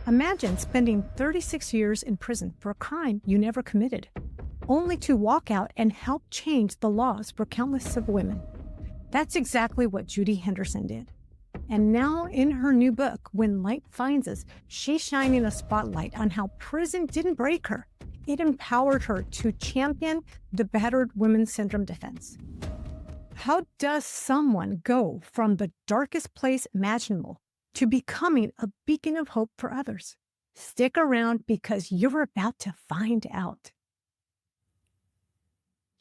Imagine spending 36 years in prison for a crime you never committed, only to walk out and help change the laws for countless of women. That's exactly what Judy Henderson did. And now in her new book, When Light Finds Us, she's shining a spotlight on how prison didn't break her. It empowered her to champion the battered women's syndrome defense. How does someone go from the darkest place imaginable to becoming a beacon of hope for others? Stick around because you're about to find out.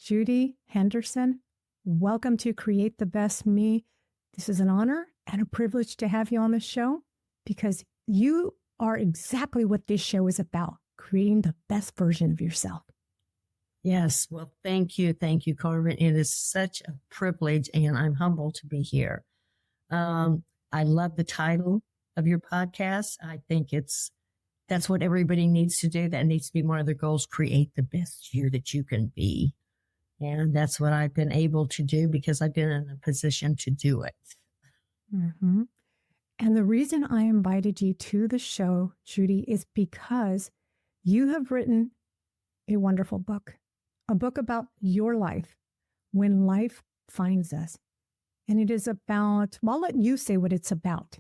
Judy Henderson, welcome to Create the Best Me. This is an honor and a privilege to have you on the show because you are exactly what this show is about, creating the best version of yourself. Yes. Well, thank you. Thank you, Carmen. It is such a privilege and I'm humbled to be here. I love the title of your podcast. I think that's what everybody needs to do. That needs to be one of their goals, create the best you that you can be. And that's what I've been able to do because I've been in a position to do it. Mm-hmm. And the reason I invited you to the show, Judy, is because you have written a wonderful book, a book about your life, When Life Finds Us. And it is about, well, I'll let you say what it's about.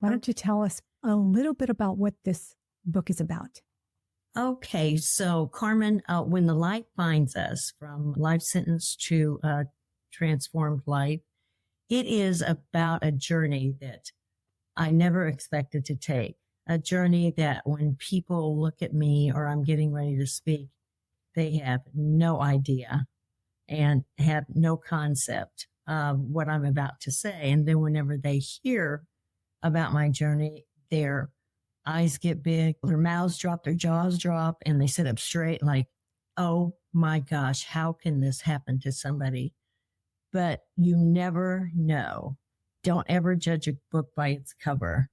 Why don't you tell us a little bit about what this book is about? Okay. So Carmen, When the Light Finds Us, from life sentence to transformed life, it is about a journey that I never expected to take. A journey that when people look at me or I'm getting ready to speak, they have no idea and have no concept of what I'm about to say. And then whenever they hear about my journey, their eyes get big, their mouths drop, their jaws drop, and they sit up straight like, oh my gosh, how can this happen to somebody? But you never know. Don't ever judge a book by its cover.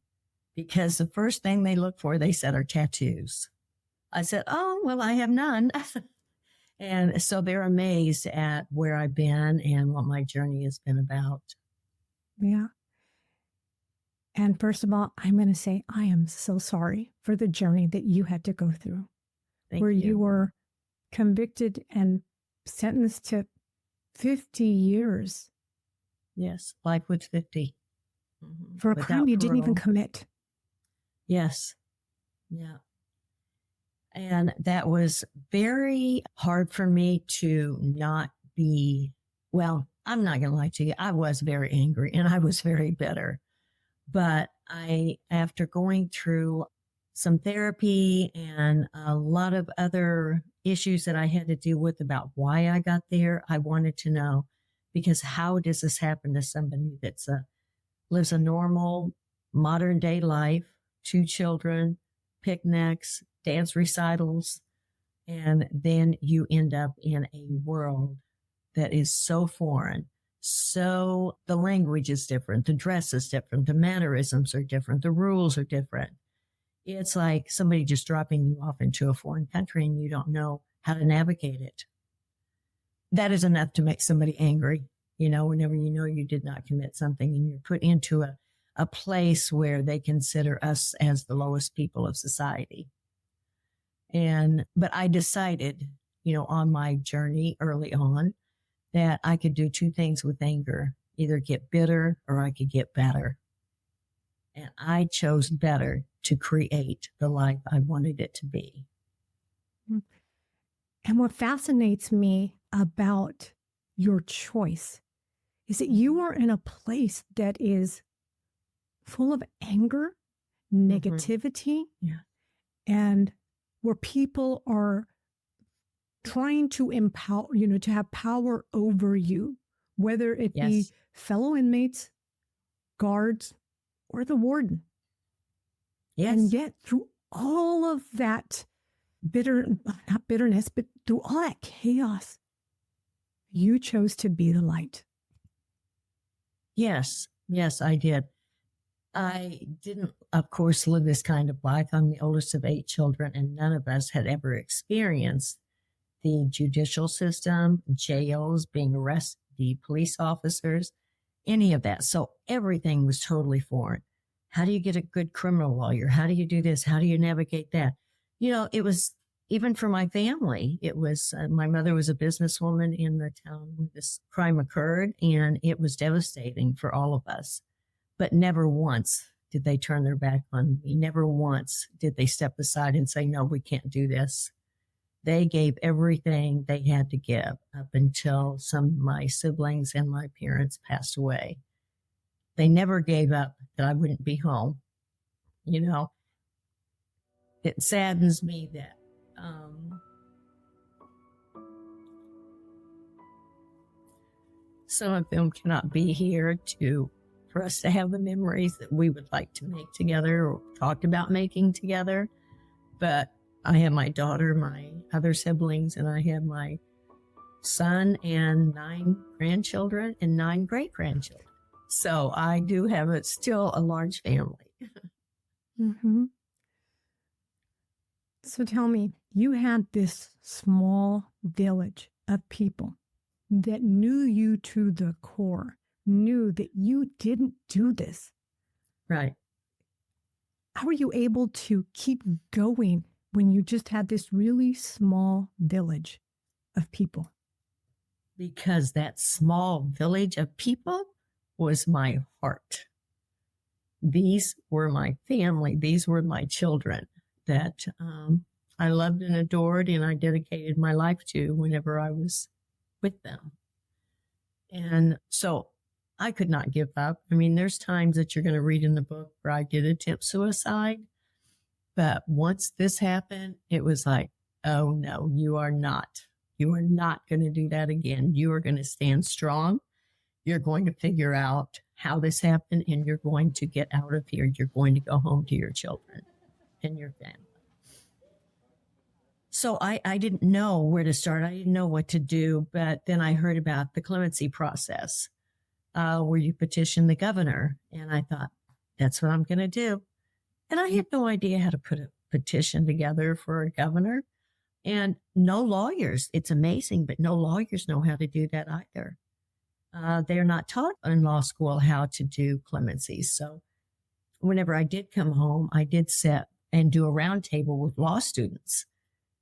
Because the first thing they look for, they said, are tattoos. I said, oh, well, I have none. And so they're amazed at where I've been and what my journey has been about. Yeah. And first of all, I'm going to say, I am so sorry for the journey that you had to go through, where you were convicted and sentenced to 50 years. Yes, life with 50. Mm-hmm. For a crime you didn't even commit. Yes. Yeah. And that was very hard for me to not be, well, I'm not going to lie to you. I was very angry and I was very bitter. But after going through some therapy and a lot of other issues that I had to deal with about why I got there, I wanted to know, because how does this happen to somebody that's lives a normal modern day life, 2 children, picnics, dance recitals, and then you end up in a world that is so foreign. So the language is different, the dress is different, the mannerisms are different, the rules are different. It's like somebody just dropping you off into a foreign country and you don't know how to navigate it. That is enough to make somebody angry, whenever you know you did not commit something and you're put into a place where they consider us as the lowest people of society. But I decided, on my journey early on, that I could do 2 things with anger, either get bitter or I could get better. And I chose better to create the life I wanted it to be. And what fascinates me about your choice is that you are in a place that is full of anger, negativity, and where people are trying to empower, to have power over you, whether it be fellow inmates, guards, or the warden. Yes. And yet through all of that not bitterness, but through all that chaos, you chose to be the light. Yes, I did. I didn't, of course, live this kind of life. I'm the oldest of 8 children, and none of us had ever experienced the judicial system, jails, being arrested, the police officers, any of that. So everything was totally foreign. how do you get a good criminal lawyer? How do you do this? How do you navigate that? It was even for my family. It was, my mother was a businesswoman in the town where this crime occurred, and it was devastating for all of us. But never once did they turn their back on me. Never once did they step aside and say, no, we can't do this. They gave everything they had to give up until some of my siblings and my parents passed away. They never gave up that I wouldn't be home. It saddens me that some of them cannot be here for us to have the memories that we would like to make together or talked about making together. But I have my daughter, my other siblings, and I have my son and 9 grandchildren and 9 great-grandchildren. So I do have still a large family. Mm-hmm. So tell me, you had this small village of people that knew you to the core, knew that you didn't do this. Right. How were you able to keep going when you just had this really small village of people? Because that small village of people was my heart. These were my family. These were my children that I loved and adored, and I dedicated my life to whenever I was with them. And so I could not give up. I mean, there's times that you're going to read in the book where I did attempt suicide. But once this happened, it was like, oh no, you are not going to do that again. You are going to stand strong. You're going to figure out how this happened, and you're going to get out of here. You're going to go home to your children and your family. So I didn't know where to start. I didn't know what to do. But then I heard about the Clemency Process, where you petition the governor. And I thought, that's what I'm going to do. And I had no idea how to put a petition together for a governor. And no lawyers, it's amazing, but no lawyers know how to do that either. They're not taught in law school how to do clemency. So whenever I did come home, I did sit and do a roundtable with law students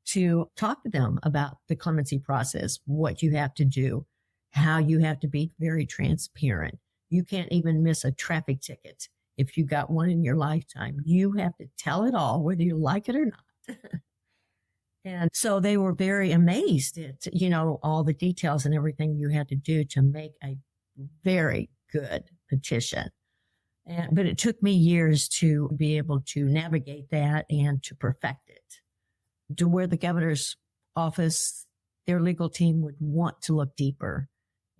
to talk to them about the clemency process, what you have to do, how you have to be very transparent. You can't even miss a traffic ticket if you got one in your lifetime. You have to tell it all, whether you like it or not. And so they were very amazed at, all the details and everything you had to do to make a very good petition. But it took me years to be able to navigate that and to perfect it, to where the governor's office, their legal team would want to look deeper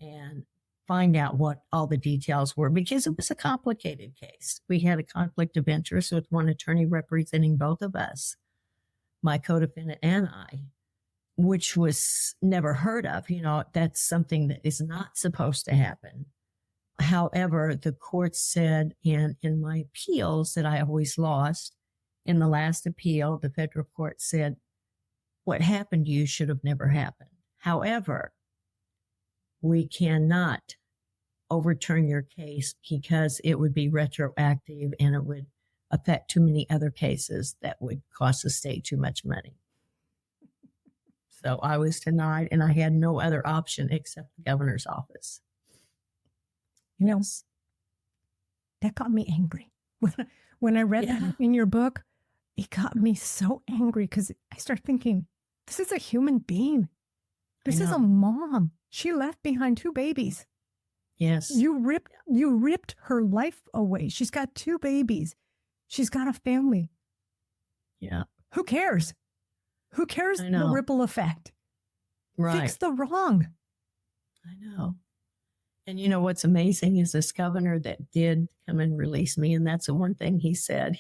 and find out what all the details were, because it was a complicated case. We had a conflict of interest with one attorney representing both of us, my co-defendant and I, which was never heard of. That's something that is not supposed to happen. However, the court said in my appeals that I always lost. In the last appeal, the federal court said, what happened to you should have never happened. However, we cannot overturn your case because it would be retroactive and it would affect too many other cases that would cost the state too much money. So I was denied, and I had no other option except the governor's office. That got me angry. When I read that in your book, it got me so angry because I started thinking, this is a human being. This is a mom. She left behind 2 babies. Yes. You ripped her life away. She's got 2 babies. She's got a family. Yeah. Who cares? Who cares the ripple effect? Right. Fix the wrong. I know. And what's amazing is this governor that did come and release me. And that's the one thing he said.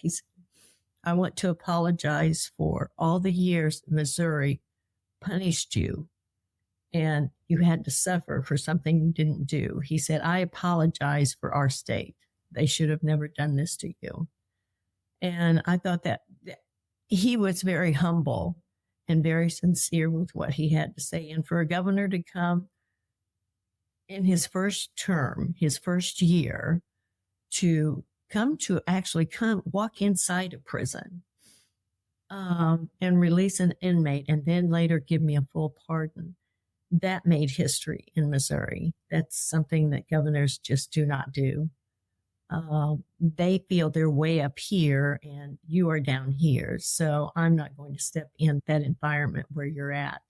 I want to apologize for all the years Missouri punished you and you had to suffer for something you didn't do. He said, I apologize for our state. They should have never done this to you. And I thought that he was very humble and very sincere with what he had to say. And for a governor to come in his first term, his first year, to come walk inside a prison and release an inmate and then later give me a full pardon. That made history in Missouri. That's something that governors just do not do. They feel they're way up here and you are down here. So I'm not going to step in that environment where you're at.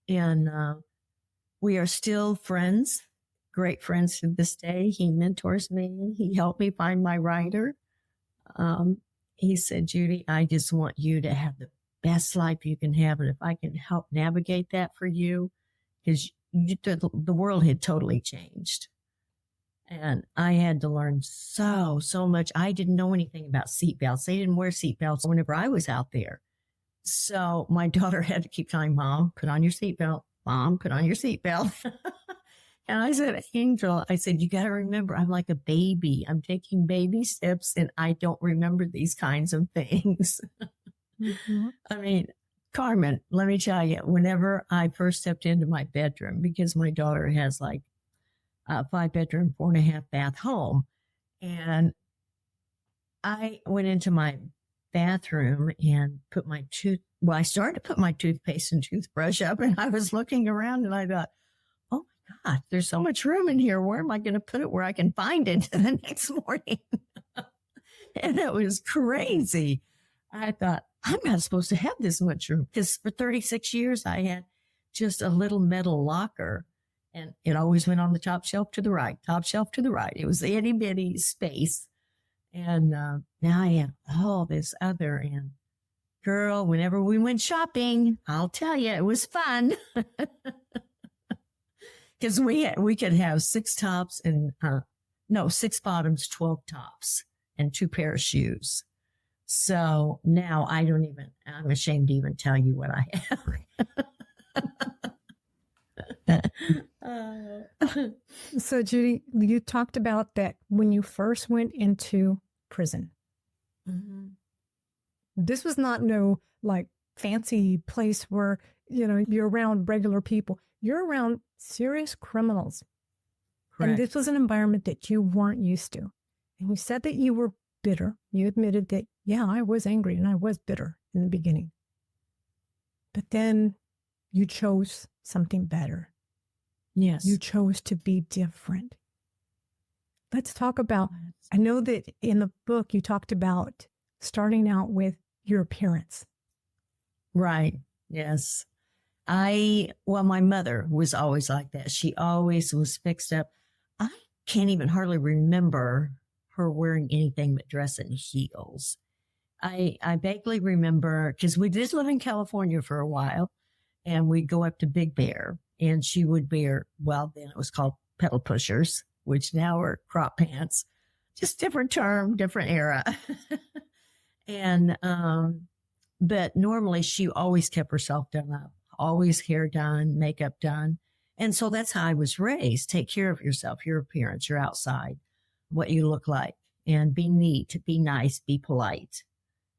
And we are still friends, great friends to this day. He mentors me. He helped me find my writer. He said, Judy, I just want you to have the best life you can have. And if I can help navigate that for you, because the world had totally changed. And I had to learn so much. I didn't know anything about seatbelts. They didn't wear seatbelts whenever I was out there. So my daughter had to keep telling Mom, put on your seatbelt. Mom, put on your seatbelt. And I said, Angel, I said, you got to remember, I'm like a baby. I'm taking baby steps and I don't remember these kinds of things. Mm-hmm. I mean, Carmen, let me tell you, whenever I first stepped into my bedroom, because my daughter has like a 5-bedroom, 4.5 bath home. And I went into my bathroom and I started to put my toothpaste and toothbrush up and I was looking around and I thought, oh my God, there's so much room in here. Where am I going to put it where I can find it the next morning? And it was crazy. I thought, I'm not supposed to have this much room because for 36 years I had just a little metal locker and it always went on the top shelf to the right, top shelf to the right. It was the itty bitty space. And now I have all this other. And girl, whenever we went shopping, I'll tell you, it was fun. Because we could have 6 tops and 6 bottoms, 12 tops, and 2 pair of shoes. So now I'm ashamed to even tell you what I have. So Judy, you talked about that when you first went into prison. Mm-hmm. This was not no like fancy place where, you're around regular people. You're around serious criminals. Correct. And this was an environment that you weren't used to. And you said that you were bitter. You admitted that, yeah, I was angry and I was bitter in the beginning. But then you chose something better. Yes. You chose to be different. Let's talk about, I know that in the book you talked about starting out with your appearance. Right. Yes. My mother was always like that. She always was fixed up. I can't even hardly remember her wearing anything but dress and heels. I vaguely remember, because we did live in California for a while, and we'd go up to Big Bear, and she would wear, then it was called pedal pushers, which now are crop pants. Just different term, different era. And, but normally she always kept herself done up, always hair done, makeup done. And so that's how I was raised. Take care of yourself, your appearance, your outside, what you look like, and be neat, be nice, be polite.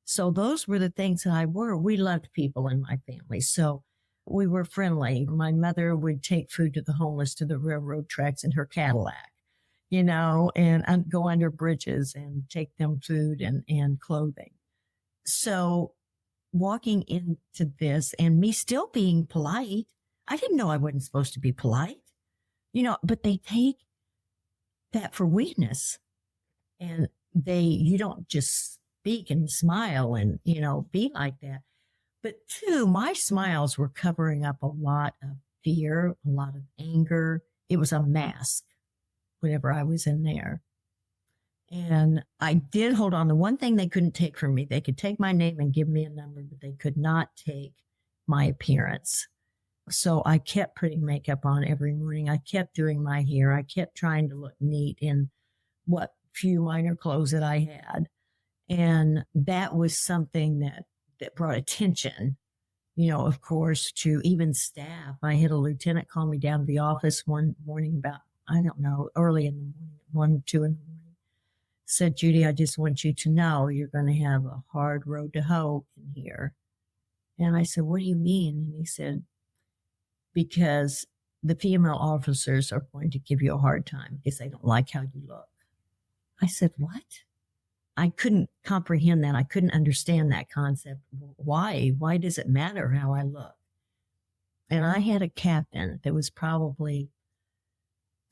So those were the things that I wore. We loved people in my family. So we were friendly. My mother would take food to the homeless to the railroad tracks in her Cadillac, and go under bridges and take them food and clothing. So walking into this and me still being polite, I didn't know I wasn't supposed to be polite, but they take that for weakness, and you don't just speak and smile and, be like that. But 2, my smiles were covering up a lot of fear, a lot of anger. It was a mask whenever I was in there. And I did hold on to one thing they couldn't take from me. They could take my name and give me a number, but they could not take my appearance. So I kept putting makeup on every morning. I kept doing my hair. I kept trying to look neat in what few minor clothes that I had. And that was something that brought attention, of course, to even staff. I had a lieutenant call me down to the office one morning about, early in the morning, 1, 2 in the morning. Said, Judy, I just want you to know you're going to have a hard road to hoe in here. And I said, what do you mean? And he said, because the female officers are going to give you a hard time because they don't like how you look. I said, what? I couldn't comprehend that. I couldn't understand that concept. Why? Why does it matter how I look? And I had a captain that was probably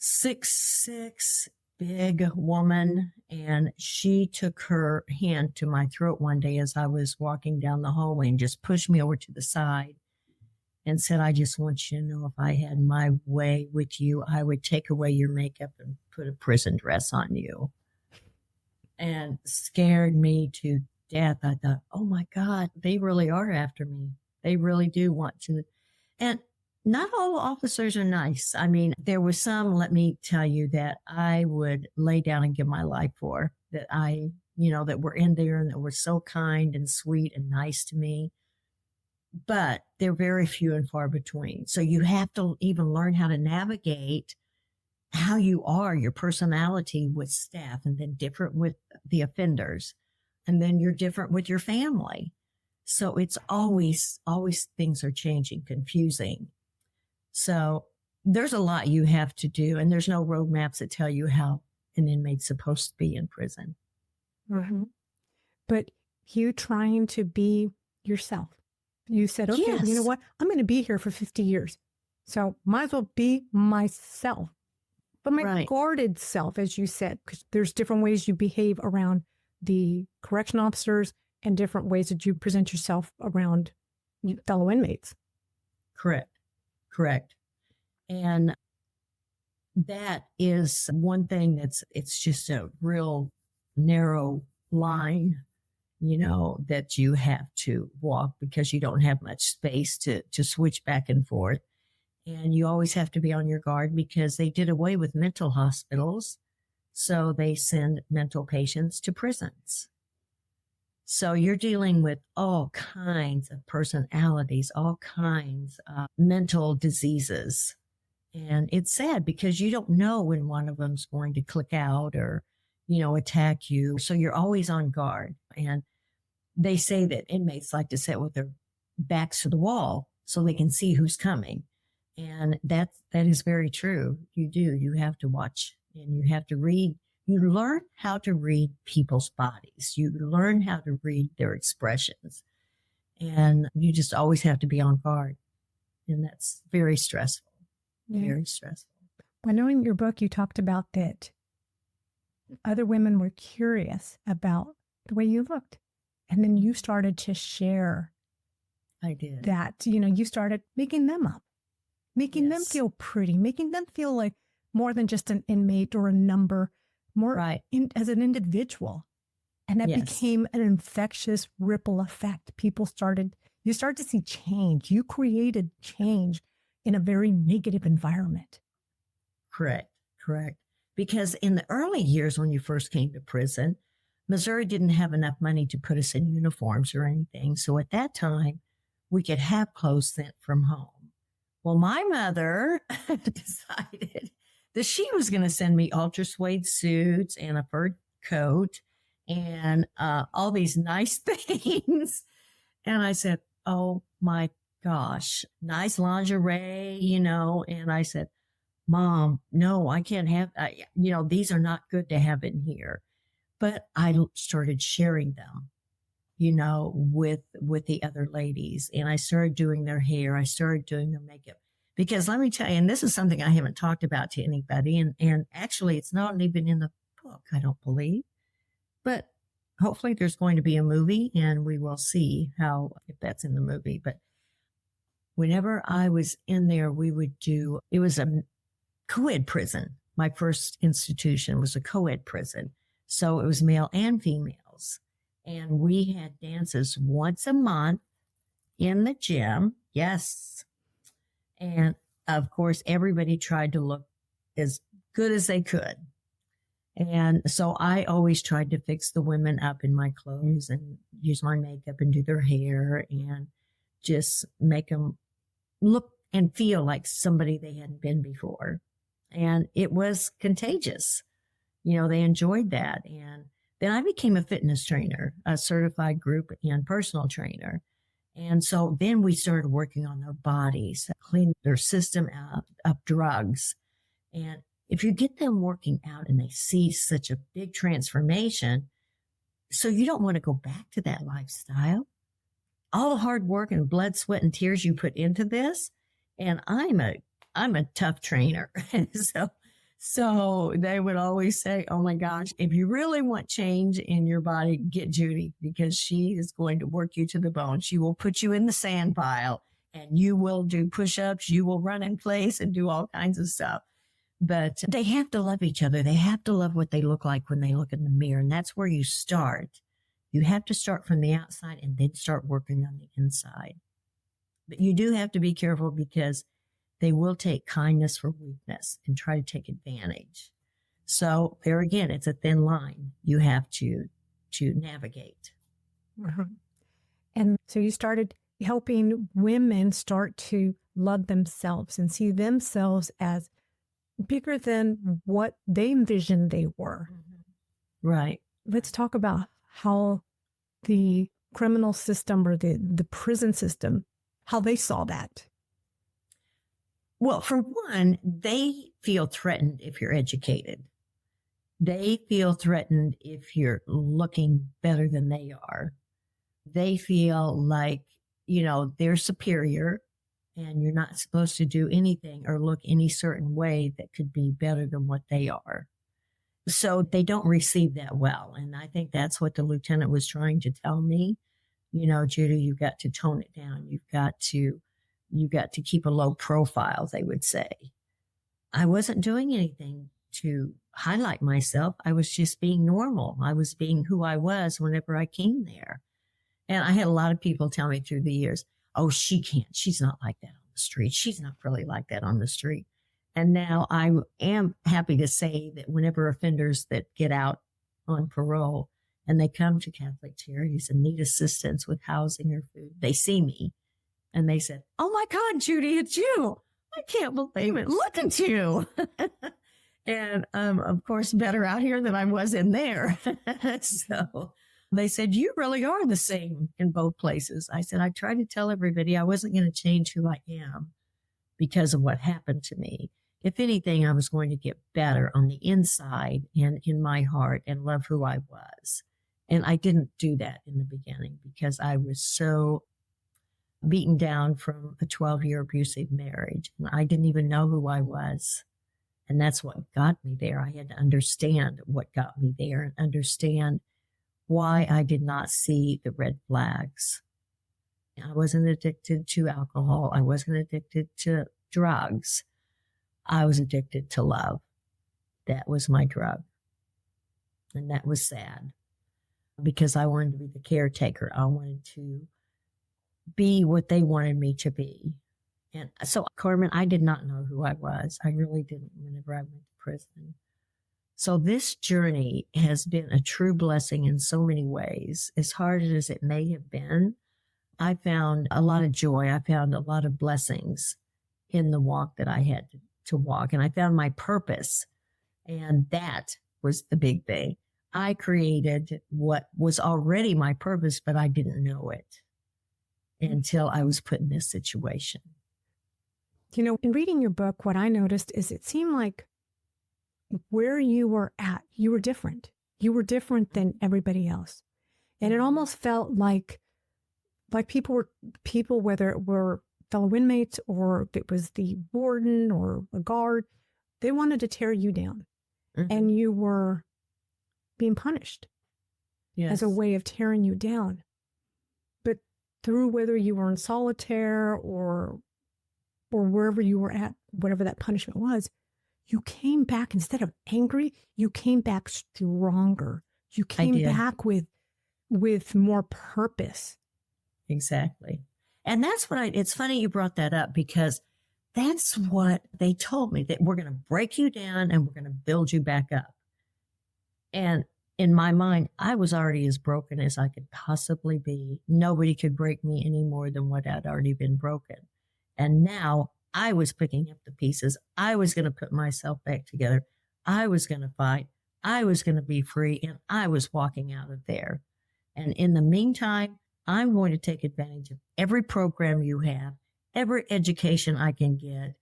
6'6", big woman, and she took her hand to my throat one day as I was walking down the hallway and just pushed me over to the side and said, I just want you to know if I had my way with you, I would take away your makeup and put a prison dress on you. And scared me to death. I thought, oh my God, they really are after me. They really do want to. And not all officers are nice. I mean, there were some, let me tell you, that I would lay down and give my life for, that that were in there and that were so kind and sweet and nice to me. But they're very few and far between. So you have to even learn how to navigate how you are, your personality with staff, and then different with the offenders. And then you're different with your family. So it's always things are changing, confusing. So there's a lot you have to do, and there's no roadmaps that tell you how an inmate's supposed to be in prison. Mm-hmm. But you trying to be yourself. You said, okay, Yes. You know what? I'm going to be here for 50 years. So might as well be myself. But my guarded self, as you said, because there's different ways you behave around the correction officers and different ways that you present yourself around fellow inmates. Correct. And that is one thing it's just a real narrow line, that you have to walk because you don't have much space to switch back and forth. And you always have to be on your guard because they did away with mental hospitals. So they send mental patients to prisons. So you're dealing with all kinds of personalities, all kinds of mental diseases. And it's sad because you don't know when one of them's going to click out or, attack you. So you're always on guard. And they say that inmates like to sit with their backs to the wall so they can see who's coming. And that is very true. You do. You have to watch and you have to read. You learn how to read people's bodies. You learn how to read their expressions. And you just always have to be on guard. And that's very stressful. Yeah. Very stressful. I know in your book you talked about that other women were curious about the way you looked. And then you started to share. I did. That, you started making them up. Making them feel pretty, making them feel like more than just an inmate or a number, more as an individual. And that became an infectious ripple effect. You started to see change. You created change in a very negative environment. Correct. Because in the early years when you first came to prison, Missouri didn't have enough money to put us in uniforms or anything. So at that time, we could have clothes sent from home. Well, my mother decided that she was going to send me ultra suede suits and a fur coat and all these nice things. And I said, oh my gosh, nice lingerie, and I said, Mom, no, I can't have, these are not good to have in here. But I started sharing them, with the other ladies. And I started doing their hair. I started doing their makeup. Because let me tell you, and this is something I haven't talked about to anybody. And actually, it's not even in the book, I don't believe. But hopefully there's going to be a movie and we will see if that's in the movie. But whenever I was in there, it was a co-ed prison. My first institution was a co-ed prison. So it was male and females. And we had dances once a month in the gym. Yes. And of course, everybody tried to look as good as they could. And so I always tried to fix the women up in my clothes and use my makeup and do their hair and just make them look and feel like somebody they hadn't been before. And it was contagious. They enjoyed that. And then I became a fitness trainer, a certified group and personal trainer. And so then we started working on their bodies, clean their system out of drugs. And if you get them working out and they see such a big transformation, So you don't want to go back to that lifestyle. All the hard work and blood, sweat, and tears you put into this. And I'm a tough trainer. So they would always say, oh my gosh, if you really want change in your body, get Judy, because she is going to work you to the bone. She will put you in the sand pile and you will do push-ups. You will run in place and do all kinds of stuff. But they have to love each other. They have to love what they look like when they look in the mirror. And that's where you start. You have to start from the outside and then start working on the inside. But you do have to be careful because they will take kindness for weakness and try to take advantage. So there again, it's a thin line you have to navigate. Uh-huh. And so you started helping women start to love themselves and see themselves as bigger than what they envisioned they were. Right. Let's talk about how the criminal system or the prison system, how they saw that. Well, for one, they feel threatened if you're educated. They feel threatened if you're looking better than they are. They feel like, they're superior and you're not supposed to do anything or look any certain way that could be better than what they are. So they don't receive that well. And I think that's what the lieutenant was trying to tell me. Judy, you've got to tone it down. You've got to keep a low profile, they would say. I wasn't doing anything to highlight myself. I was just being normal. I was being who I was whenever I came there. And I had a lot of people tell me through the years, oh, she's not like that on the street. She's not really like that on the street. And now I am happy to say that whenever offenders that get out on parole and they come to Catholic Charities and need assistance with housing or food, they see me and they said, oh my God, Judy, it's you. I can't believe it. Look at you. And of course, better out here than I was in there. So they said, you really are the same in both places. I said, I tried to tell everybody I wasn't going to change who I am because of what happened to me. If anything, I was going to get better on the inside and in my heart and love who I was. And I didn't do that in the beginning because I was so beaten down from a 12-year abusive marriage. And I didn't even know who I was. And that's what got me there. I had to understand what got me there and understand why I did not see the red flags. I wasn't addicted to alcohol. I wasn't addicted to drugs. I was addicted to love. That was my drug. And that was sad because I wanted to be the caretaker. I wanted to be what they wanted me to be. And so, Carmen, I did not know who I was. I really didn't whenever I went to prison. So this journey has been a true blessing in so many ways. As hard as it may have been, I found a lot of joy. I found a lot of blessings in the walk that I had to walk. And I found my purpose. And that was the big thing. I created what was already my purpose, but I didn't know it until I was put in this situation. In reading your book, what I noticed is it seemed like where you were at, you were different. You were different than everybody else. And it almost felt like people, whether it were fellow inmates or it was the warden or a guard, they wanted to tear you down. Mm-hmm. And you were being punished as a way of tearing you down. But through whether you were in solitaire or wherever you were at, whatever that punishment was, you came back, instead of angry, you came back stronger. You came back with more purpose. Exactly. And that's what it's funny you brought that up because that's what they told me, that we're going to break you down and we're going to build you back up. And in my mind, I was already as broken as I could possibly be. Nobody could break me any more than what had already been broken. And now I was picking up the pieces. I was going to put myself back together. I was going to fight. I was going to be free. And I was walking out of there. And in the meantime, I'm going to take advantage of every program you have, every education I can get.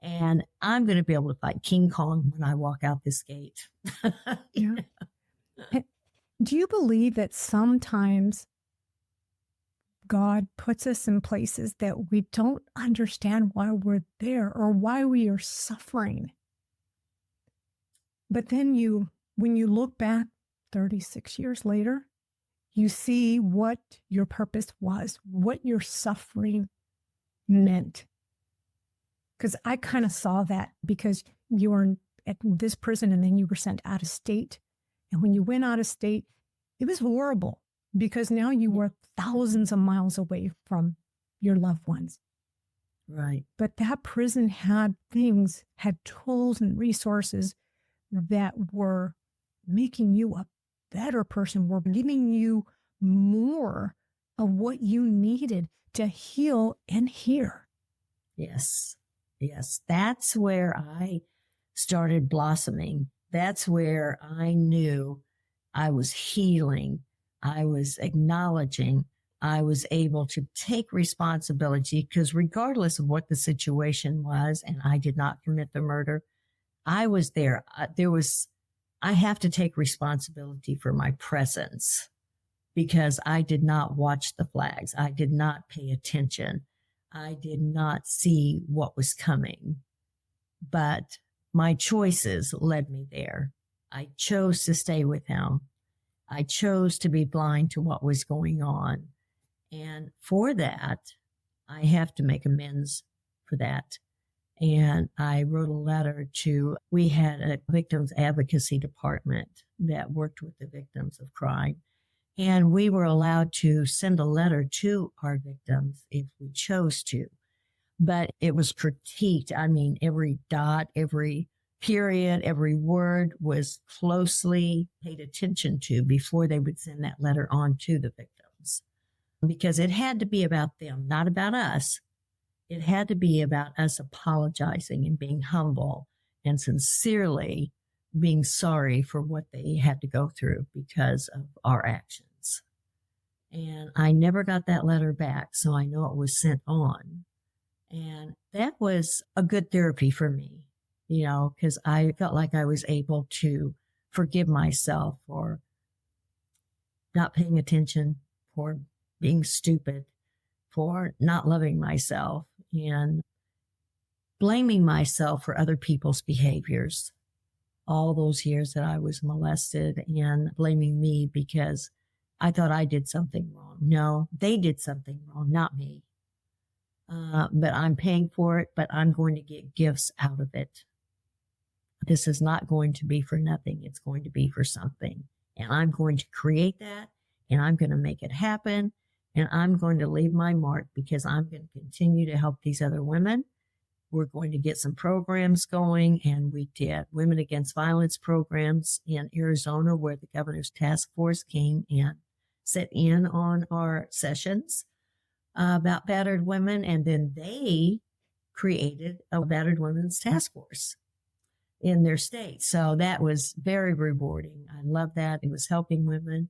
And I'm going to be able to fight King Kong when I walk out this gate. Yeah. Do you believe that sometimes God puts us in places that we don't understand why we're there or why we are suffering? But then when you look back 36 years later, you see what your purpose was, what your suffering meant. Because I kind of saw that because you were at this prison and then you were sent out of state. And when you went out of state, it was horrible because now you were thousands of miles away from your loved ones. Right. But that prison had things, had tools and resources that were making you a better person, were giving you more of what you needed to heal and hear. Yes. Yes. That's where I started blossoming. That's where I knew I was healing. I was acknowledging. I was able to take responsibility because regardless of what the situation was, and I did not commit the murder, I was there. I have to take responsibility for my presence because I did not watch the flags. I did not pay attention. I did not see what was coming, but my choices led me there. I chose to stay with him. I chose to be blind to what was going on. And for that, I have to make amends for that. And I wrote a letter we had a victims advocacy department that worked with the victims of crime. And we were allowed to send a letter to our victims if we chose to. But it was critiqued. I mean, every dot, every period, every word was closely paid attention to before they would send that letter on to the victims. Because it had to be about them, not about us. It had to be about us apologizing and being humble and sincerely being sorry for what they had to go through because of our actions. And I never got that letter back, so I know it was sent on. And that was a good therapy for me, because I felt like I was able to forgive myself for not paying attention, for being stupid, for not loving myself, and blaming myself for other people's behaviors. All those years that I was molested and blaming me because I thought I did something wrong. No, they did something wrong, not me. But I'm paying for it, but I'm going to get gifts out of it. This is not going to be for nothing. It's going to be for something. And I'm going to create that, and I'm going to make it happen, and I'm going to leave my mark because I'm going to continue to help these other women. We're going to get some programs going, and we did Women Against Violence programs in Arizona, where the governor's task force came and set in on our sessions about battered women, and then they created a battered women's task force in their state. So that was very rewarding. I love that. It was helping women.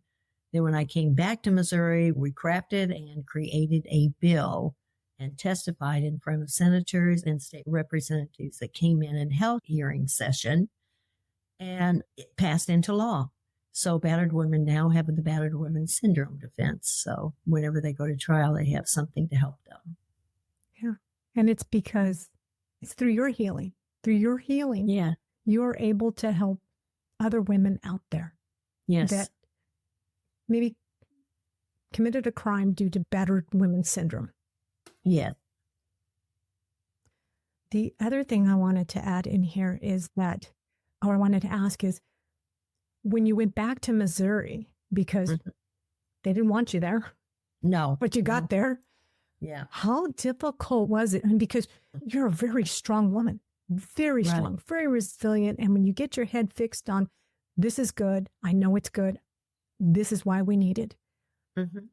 Then when I came back to Missouri, we crafted and created a bill and testified in front of senators and state representatives that came in and held hearing session, and it passed into law. So battered women now have the battered women syndrome defense. So whenever they go to trial, they have something to help them. Yeah. And it's because it's through your healing. Through your healing, yeah, you're able to help other women out there. Yes. That maybe committed a crime due to battered women syndrome. Yeah. The other thing I wanted to add in here is that, or I wanted to ask is, when you went back to Missouri, because they didn't want you there. No. But you got there. Yeah. How difficult was it? And because you're a very strong woman, very strong, very resilient. And when you get your head fixed on, this is good, I know it's good, this is why we need it.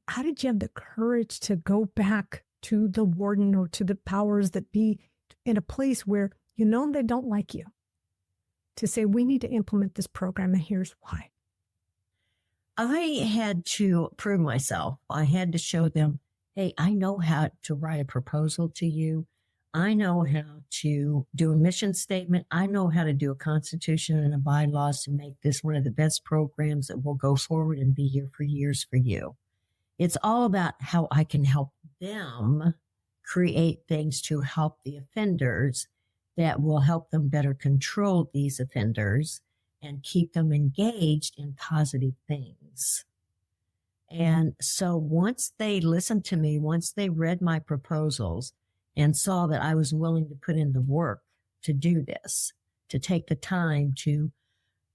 How did you have the courage to go back to the warden or to the powers that be in a place where you know they don't like you, to say, we need to implement this program, and here's why? I had to prove myself. I had to show them, hey, I know how to write a proposal to you. I know how to do a mission statement. I know how to do a constitution and a bylaws to make this one of the best programs that will go forward and be here for years for you. It's all about how I can help them create things to help the offenders that will help them better control these offenders and keep them engaged in positive things. And so once they listened to me, once they read my proposals and saw that I was willing to put in the work to do this, to take the time to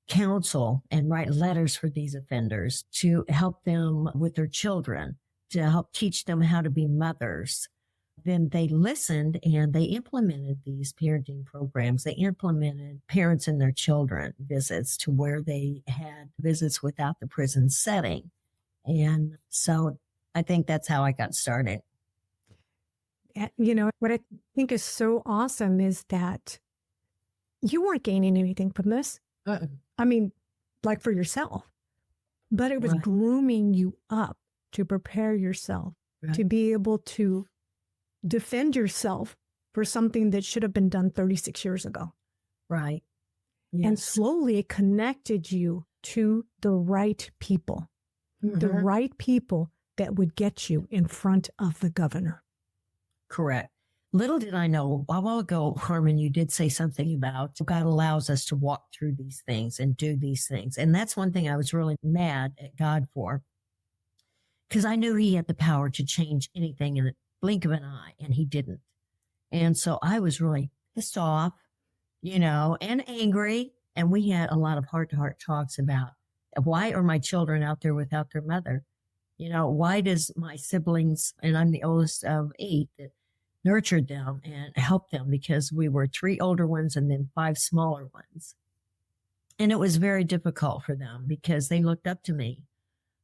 counsel and write letters for these offenders, to help them with their children, to help teach them how to be mothers, then they listened and they implemented these parenting programs. They implemented parents and their children visits to where they had visits without the prison setting. And so I think that's how I got started. You know, what I think is so awesome is that you weren't gaining anything from this. I mean, like for yourself, but it was Right. grooming you up to prepare yourself Right. to be able to defend yourself for something that should have been done 36 years ago. Right. And Yes. slowly it connected you to the right people, the Mhm. right people that would get you in front of the governor. Correct. Little did I know, a while ago, Carmen, you did say something about God allows us to walk through these things and do these things. And that's one thing I was really mad at God for, because I knew he had the power to change anything in a blink of an eye, and he didn't. And so I was really pissed off, and angry. And we had a lot of heart-to-heart talks about, why are my children out there without their mother? Why does my siblings, and I'm the oldest of 8, that nurtured them and helped them, because we were 3 older ones and then 5 smaller ones. And it was very difficult for them because they looked up to me.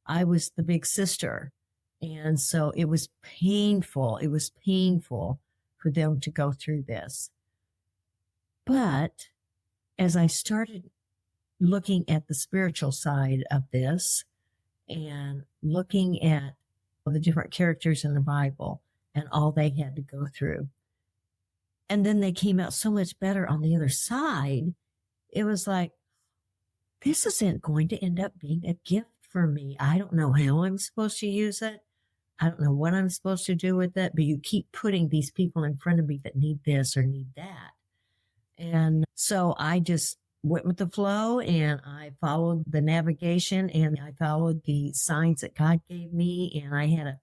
I was the big sister. And so it was painful. It was painful for them to go through this. But as I started looking at the spiritual side of this and looking at the different characters in the Bible and all they had to go through, and then they came out so much better on the other side, it was like, this isn't going to end up being a gift for me. I don't know how I'm supposed to use it. I don't know what I'm supposed to do with it, but you keep putting these people in front of me that need this or need that. And so I just went with the flow, and I followed the navigation, and I followed the signs that God gave me. And I had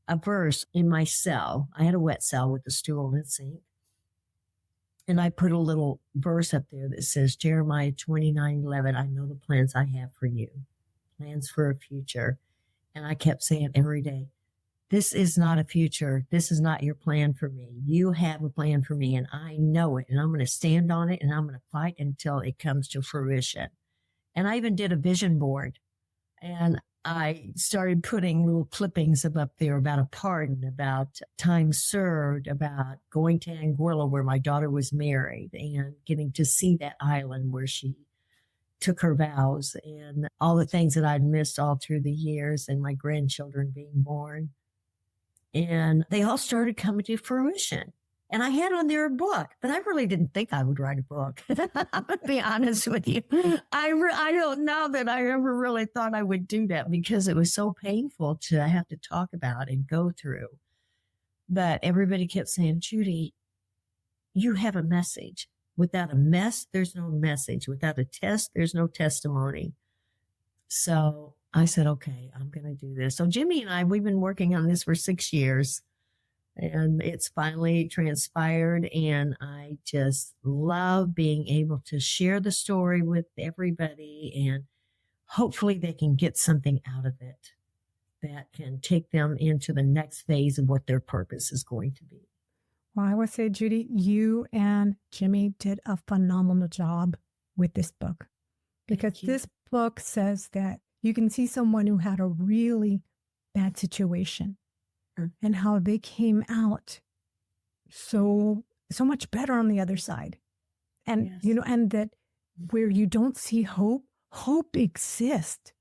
a verse in my cell. I had a wet cell with a stool and sink. And I put a little verse up there that says, Jeremiah 29:11, I know the plans I have for you, plans for a future. And I kept saying every day, this is not a future. This is not your plan for me. You have a plan for me, and I know it, and I'm going to stand on it, and I'm going to fight until it comes to fruition. And I even did a vision board, and I started putting little clippings up there about a pardon, about time served, about going to Anguilla where my daughter was married and getting to see that island where she took her vows, and all the things that I'd missed all through the years, and my grandchildren being born. And they all started coming to fruition. And I had on there a book, but I really didn't think I would write a book. I'm going to be honest with you. I don't know that I ever really thought I would do that, because it was so painful to have to talk about and go through. But everybody kept saying, Judy, you have a message. Without a mess, there's no message. Without a test, there's no testimony. So I said, okay, I'm going to do this. So Jimmy and I, we've been working on this for 6 years, and it's finally transpired. And I just love being able to share the story with everybody, and hopefully they can get something out of it that can take them into the next phase of what their purpose is going to be. Well, I would say, Judy, you and Jimmy did a phenomenal job with this book, because this book says that you can see someone who had a really bad situation and how they came out so much better on the other side. And, Yes. And that where you don't see hope, hope exists.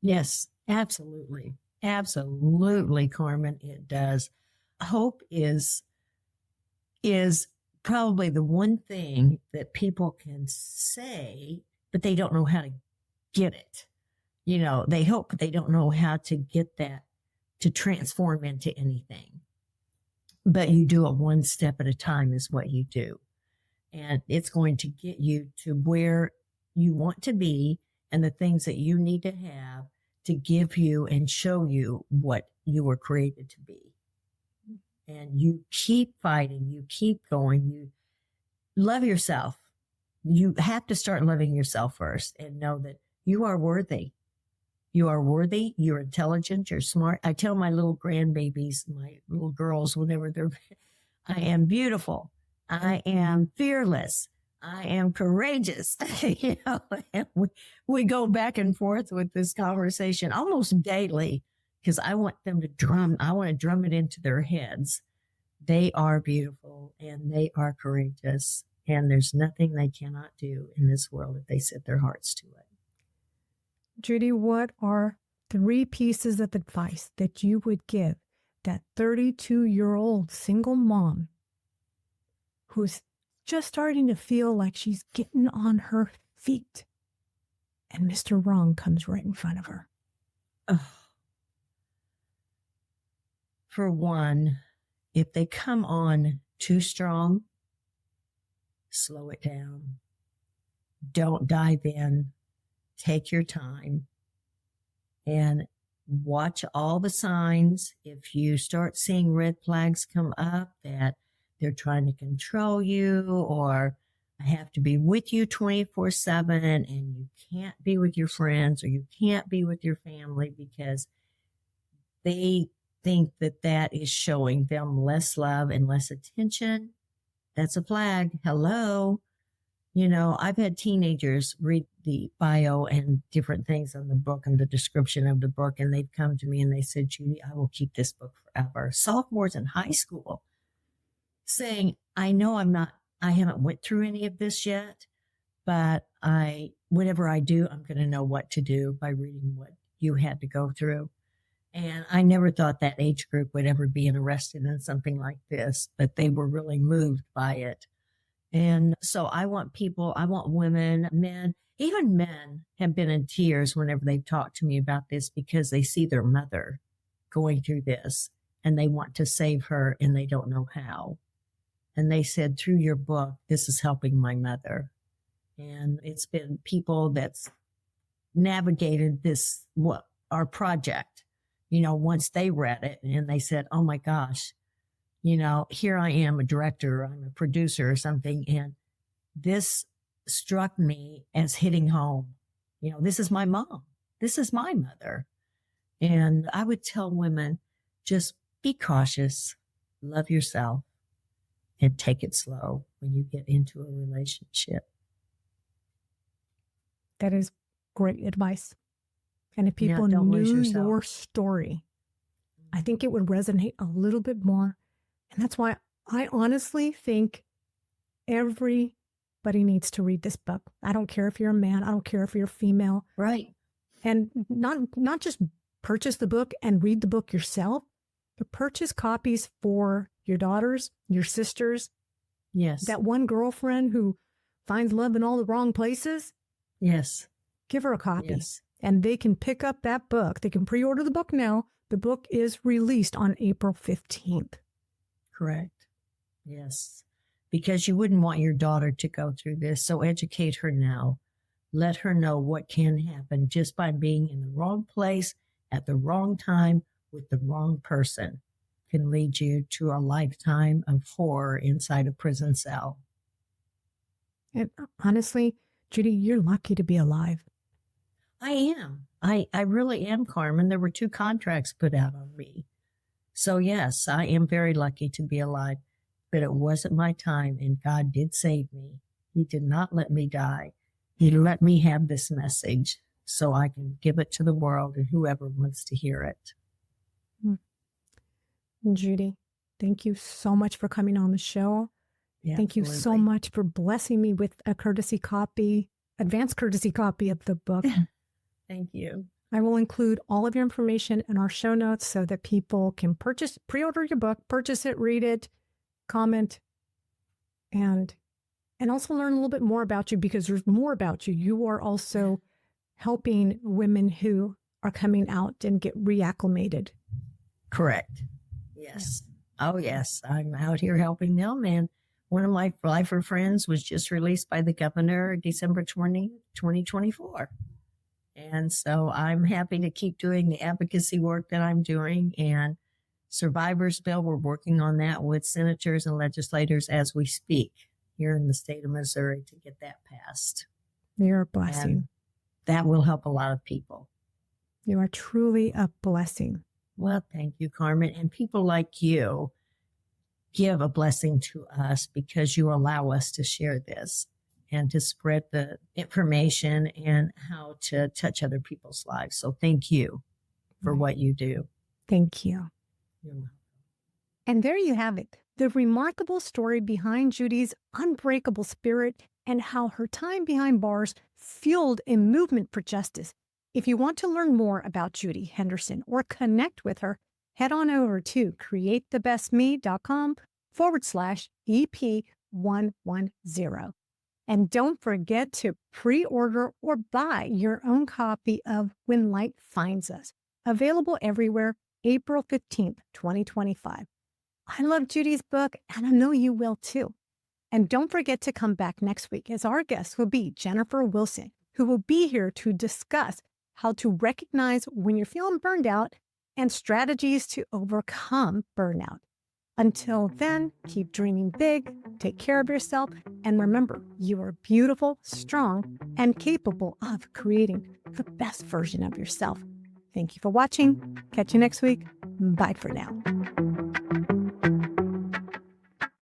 Yes, absolutely. Absolutely, Carmen, it does. Hope is is probably the one thing that people can say, but they don't know how to get it. You know, they hope, but they don't know how to get that to transform into anything. But you do it one step at a time is what you do. And it's going to get you to where you want to be and the things that you need to have to give you and show you what you were created to be. And you keep fighting, you keep going, you love yourself. You have to start loving yourself first and know that you are worthy. You are worthy. You're intelligent. You're smart. I tell my little grandbabies, my little girls, whenever I am beautiful. I am fearless. I am courageous. You know, and we go back and forth with this conversation almost daily because I want them to I want to drum it into their heads. They are beautiful and they are courageous. And there's nothing they cannot do in this world if they set their hearts to it. Judy, what are 3 pieces of advice that you would give that 32-year-old single mom who's just starting to feel like she's getting on her feet and Mr. Wrong comes right in front of her? For one, if they come on too strong, slow it down. Don't dive in. Take your time and watch all the signs. If you start seeing red flags come up that they're trying to control you or have to be with you 24/7 and you can't be with your friends or you can't be with your family because they think that that is showing them less love and less attention, that's a flag. Hello. You know, I've had teenagers read the bio and different things on the book and the description of the book, and they've come to me and they said, Judy, I will keep this book forever. Sophomores in high school saying, I know I haven't went through any of this yet, but whatever I do, I'm going to know what to do by reading what you had to go through. And I never thought that age group would ever be interested in something like this, but they were really moved by it. And so I want women, men, even men have been in tears whenever they've talked to me about this because they see their mother going through this and they want to save her and they don't know how. And they said, through your book, this is helping my mother. And it's been people that's navigated our project, you know, once they read it and they said, oh my gosh, you know, here I am, a director, I'm a producer or something, and this struck me as hitting home. You know, this is my mom. This is my mother. And I would tell women, just be cautious, love yourself, and take it slow when you get into a relationship. That is great advice. And if people knew your story, I think it would resonate a little bit more. And that's why I honestly think everybody needs to read this book. I don't care if you're a man. I don't care if you're female. Right. And not just purchase the book and read the book yourself, but purchase copies for your daughters, your sisters. Yes. That one girlfriend who finds love in all the wrong places. Yes. Give her a copy. Yes. And they can pick up that book. They can pre-order the book now. The book is released on April 15th. Correct. Yes. Because you wouldn't want your daughter to go through this. So educate her now. Let her know what can happen just by being in the wrong place at the wrong time with the wrong person can lead you to a lifetime of horror inside a prison cell. And honestly, Judy, you're lucky to be alive. I am. I really am, Carmen. There were 2 contracts put out on me. So yes, I am very lucky to be alive, but it wasn't my time and God did save me. He did not let me die. He let me have this message so I can give it to the world and whoever wants to hear it. Judy, thank you so much for coming on the show. Yeah, thank you so much for blessing me with a advanced courtesy copy of the book. Thank you. I will include all of your information in our show notes so that people can pre-order your book, purchase it, read it, comment, and also learn a little bit more about you, because there's more about you. You are also helping women who are coming out and get reacclimated. Correct. Yes. Oh, yes. I'm out here helping them. And one of my lifer friends was just released by the governor December 2024. And so I'm happy to keep doing the advocacy work that I'm doing. And survivor's bill, we're working on that with senators and legislators as we speak here in the state of Missouri to get that passed. You're a blessing. And that will help a lot of people. You are truly a blessing. Well, thank you, Carmen. And people like you give a blessing to us because you allow us to share this and to spread the information and how to touch other people's lives. So thank you for what you do. Thank you. You're welcome. And there you have it, the remarkable story behind Judy's unbreakable spirit and how her time behind bars fueled a movement for justice. If you want to learn more about Judy Henderson or connect with her, head on over to createthebestme.com/EP110. And don't forget to pre-order or buy your own copy of When Light Finds Us, available everywhere April 15th, 2025. I love Judy's book, and I know you will too. And don't forget to come back next week, as our guest will be Jennifer Wilson, who will be here to discuss how to recognize when you're feeling burned out and strategies to overcome burnout. Until then, keep dreaming big, take care of yourself, and remember, you are beautiful, strong, and capable of creating the best version of yourself. Thank you for watching. Catch you next week. Bye for now.